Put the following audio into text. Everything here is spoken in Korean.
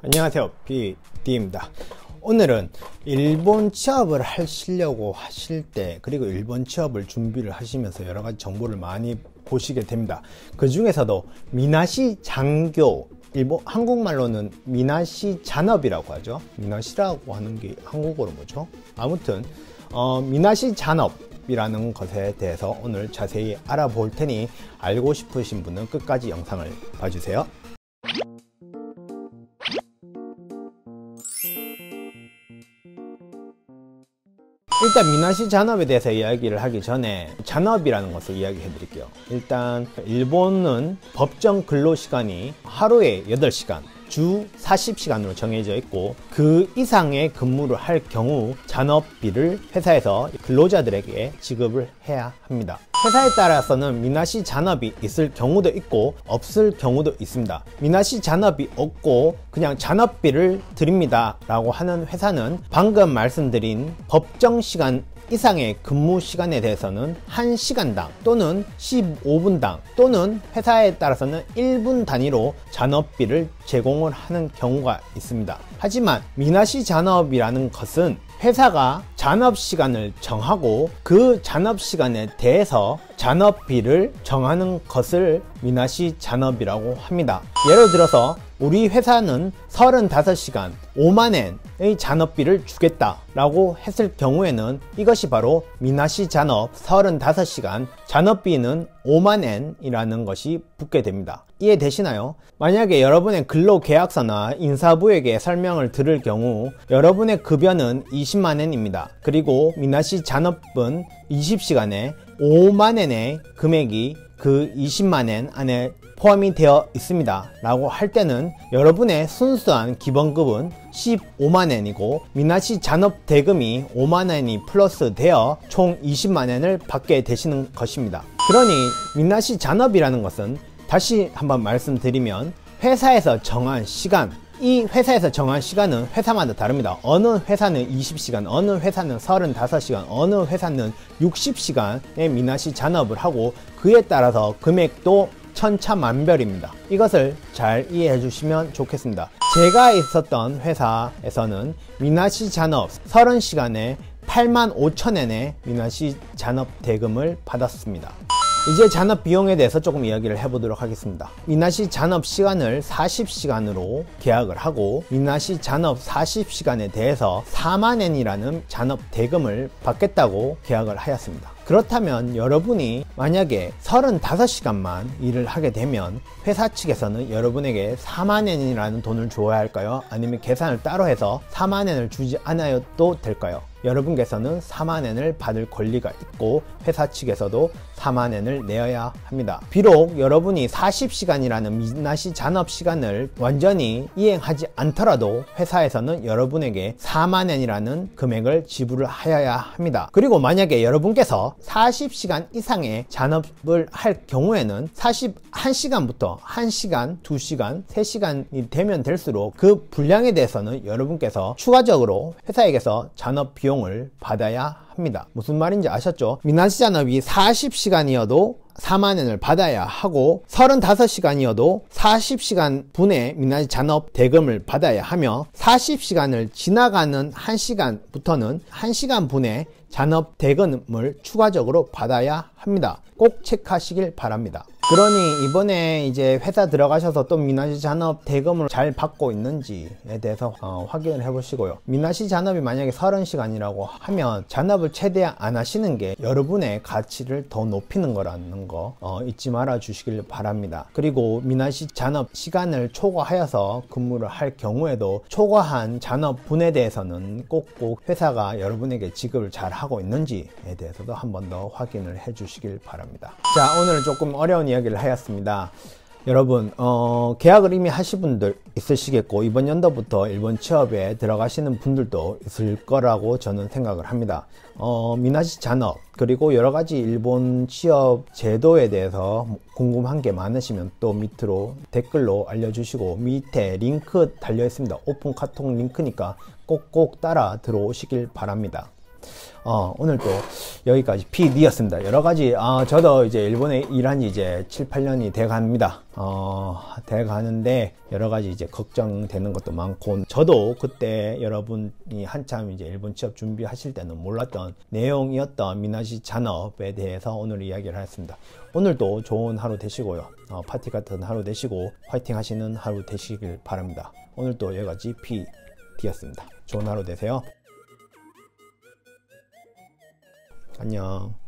안녕하세요, PD입니다. 오늘은 일본 취업을 하시려고 하실 때, 그리고 일본 취업을 준비를 하시면서 여러가지 정보를 많이 보시게 됩니다. 그 중에서도 미나시 장교, 한국말로는 미나시 잔업이라고 하죠. 미나시라고 하는 게 한국어로 뭐죠? 아무튼 미나시 잔업이라는 것에 대해서 오늘 자세히 알아볼 테니 알고 싶으신 분은 끝까지 영상을 봐주세요. 일단 미나시 잔업에 대해서 이야기를 하기 전에 잔업이라는 것을 이야기해 드릴게요. 일단 일본은 법정 근로시간이 하루에 8시간, 주 40시간으로 정해져 있고, 그 이상의 근무를 할 경우 잔업비를 회사에서 근로자들에게 지급을 해야 합니다. 회사에 따라서는 미나시 잔업이 있을 경우도 있고 없을 경우도 있습니다. 미나시 잔업이 없고 그냥 잔업비를 드립니다 라고 하는 회사는 방금 말씀드린 법정 시간 이상의 근무 시간에 대해서는 1시간당 또는 15분당 또는 회사에 따라서는 1분 단위로 잔업비를 제공을 하는 경우가 있습니다. 하지만 미나시 잔업이라는 것은 회사가 잔업시간을 정하고 그 잔업시간에 대해서 잔업비를 정하는 것을 미나시 잔업이라고 합니다. 예를 들어서 우리 회사는 35시간 5만엔의 잔업비를 주겠다 라고 했을 경우에는 이것이 바로 미나시 잔업 35시간 잔업비는 5만엔이라는 것이 붙게 됩니다. 이해되시나요? 만약에 여러분의 근로계약서나 인사부에게 설명을 들을 경우 여러분의 급여는 20만엔입니다. 그리고 미나시 잔업은 20시간에 5만엔의 금액이 그 20만엔 안에 포함이 되어 있습니다 라고 할 때는 여러분의 순수한 기본급은 15만엔이고 미나시 잔업 대금이 5만엔이 플러스 되어 총 20만엔을 받게 되시는 것입니다. 그러니 미나시 잔업이라는 것은 다시 한번 말씀드리면 회사에서 정한 시간, 이 회사에서 정한 시간은 회사마다 다릅니다. 어느 회사는 20시간, 어느 회사는 35시간, 어느 회사는 60시간의 미나시 잔업을 하고 그에 따라서 금액도 천차만별입니다. 이것을 잘 이해해 주시면 좋겠습니다. 제가 있었던 회사에서는 미나시 잔업 30시간에 85,000엔의 미나시 잔업 대금을 받았습니다. 이제 잔업 비용에 대해서 조금 이야기를 해보도록 하겠습니다. 미나시 잔업 시간을 40시간으로 계약을 하고 미나시 잔업 40시간에 대해서 4만엔이라는 잔업 대금을 받겠다고 계약을 하였습니다. 그렇다면 여러분이 만약에 35시간만 일을 하게 되면 회사 측에서는 여러분에게 4만엔이라는 돈을 줘야 할까요? 아니면 계산을 따로 해서 4만엔을 주지 않아도 될까요? 여러분께서는 4만엔을 받을 권리가 있고 회사 측에서도 4만엔을 내어야 합니다. 비록 여러분이 40시간이라는 미나시 잔업 시간을 완전히 이행하지 않더라도 회사에서는 여러분에게 4만엔이라는 금액을 지불을 하여야 합니다. 그리고 만약에 여러분께서 40시간 이상의 잔업을 할 경우에는 41시간부터 1시간, 2시간, 3시간이 되면 될수록 그 분량에 대해서는 여러분께서 추가적으로 회사에게서 잔업 비용을 받아야 합니다. 무슨 말인지 아셨죠? 미나시 잔업이 40시간이어도 4만엔을 받아야 하고 35시간이어도 40시간 분의 미나시 잔업 대금을 받아야 하며 40시간을 지나가는 1시간부터는 1시간 분의 잔업 대금을 추가적으로 받아야 합니다. 꼭 체크하시길 바랍니다. 그러니 이번에 이제 회사 들어가셔서 또 미나시 잔업 대금을 잘 받고 있는지에 대해서 확인을 해 보시고요. 미나시 잔업이 만약에 30시간이라고 하면 잔업을 최대한 안 하시는 게 여러분의 가치를 더 높이는 거라는 거 잊지 말아 주시길 바랍니다. 그리고 미나시 잔업 시간을 초과하여서 근무를 할 경우에도 초과한 잔업 분에 대해서는 꼭꼭 회사가 여러분에게 지급을 잘 하고 있는지에 대해서도 한 번 더 확인을 해 주시길 바랍니다. 자, 오늘은 조금 어려운 이야기를 하였습니다. 여러분 계약을 이미 하신 분들 있으시겠고 이번 연도부터 일본 취업에 들어가시는 분들도 있을 거라고 저는 생각을 합니다. 미나시 잔업 그리고 여러가지 일본 취업 제도에 대해서 궁금한 게 많으시면 또 밑으로 댓글로 알려주시고 밑에 링크 달려 있습니다. 오픈 카톡 링크니까 꼭꼭 따라 들어오시길 바랍니다. 오늘도 여기까지 PD였습니다. 여러가지, 저도 이제 일본에 일한 지 이제 7, 8년이 돼 갑니다. 돼 가는데, 여러가지 이제 걱정되는 것도 많고, 저도 그때 여러분이 한참 이제 일본 취업 준비하실 때는 몰랐던 내용이었던 미나시 잔업에 대해서 오늘 이야기를 했습니다. 오늘도 좋은 하루 되시고요. 파티 같은 하루 되시고, 화이팅 하시는 하루 되시길 바랍니다. 오늘도 여기까지 PD였습니다. 좋은 하루 되세요. 안녕.